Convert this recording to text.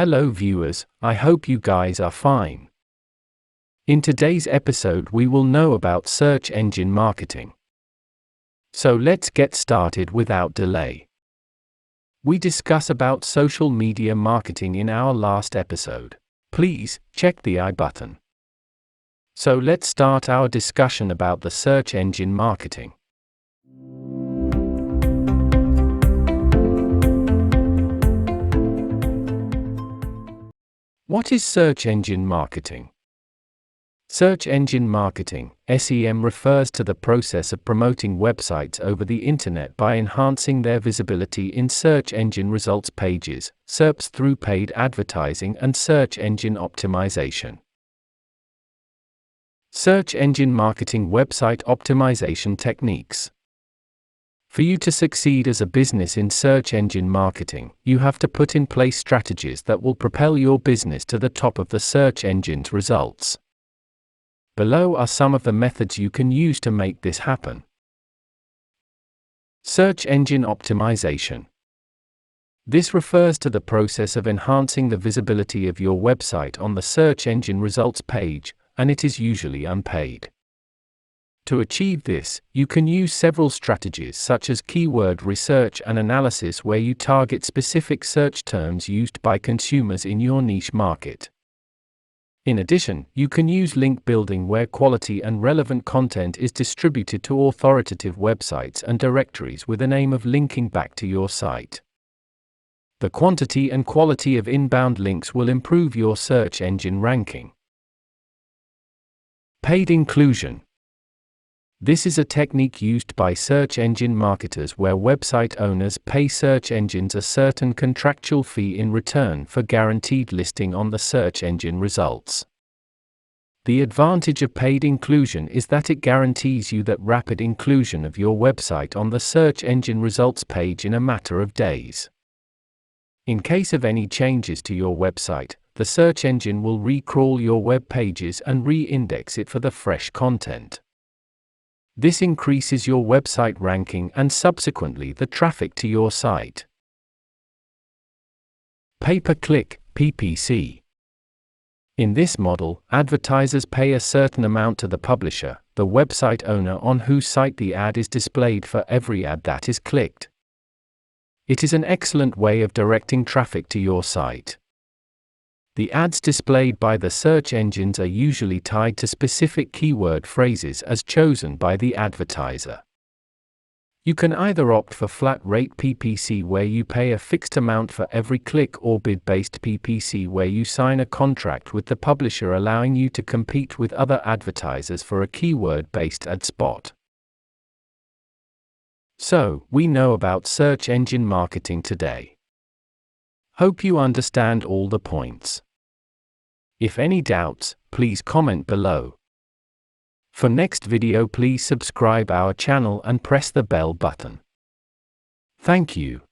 Hello viewers, I hope you guys are fine. In today's episode we will know about search engine marketing. So let's get started without delay. We discuss about social media marketing in our last episode. Please check the I button. So let's start our discussion about the search engine marketing. What is search engine marketing? Search engine marketing, SEM, refers to the process of promoting websites over the internet by enhancing their visibility in search engine results pages, SERPs, through paid advertising and search engine optimization. Search engine marketing website optimization techniques. For you to succeed as a business in search engine marketing, you have to put in place strategies that will propel your business to the top of the search engine's results. Below are some of the methods you can use to make this happen. Search engine optimization. This refers to the process of enhancing the visibility of your website on the search engine results page, and it is usually unpaid. To achieve this, you can use several strategies such as keyword research and analysis, where you target specific search terms used by consumers in your niche market. In addition, you can use link building, where quality and relevant content is distributed to authoritative websites and directories with an aim of linking back to your site. The quantity and quality of inbound links will improve your search engine ranking. Paid inclusion. This is a technique used by search engine marketers where website owners pay search engines a certain contractual fee in return for guaranteed listing on the search engine results. The advantage of paid inclusion is that it guarantees you that rapid inclusion of your website on the search engine results page in a matter of days. In case of any changes to your website, the search engine will re-crawl your web pages and re-index it for the fresh content. This increases your website ranking and subsequently the traffic to your site. Pay-per-click, PPC. In this model, advertisers pay a certain amount to the publisher, the website owner on whose site the ad is displayed, for every ad that is clicked. It is an excellent way of directing traffic to your site. The ads displayed by the search engines are usually tied to specific keyword phrases as chosen by the advertiser. You can either opt for flat rate PPC, where you pay a fixed amount for every click, or bid-based PPC, where you sign a contract with the publisher allowing you to compete with other advertisers for a keyword-based ad spot. So, we know about search engine marketing today. Hope you understand all the points. If any doubts, please comment below. For next video, please subscribe our channel and press the bell button. Thank you.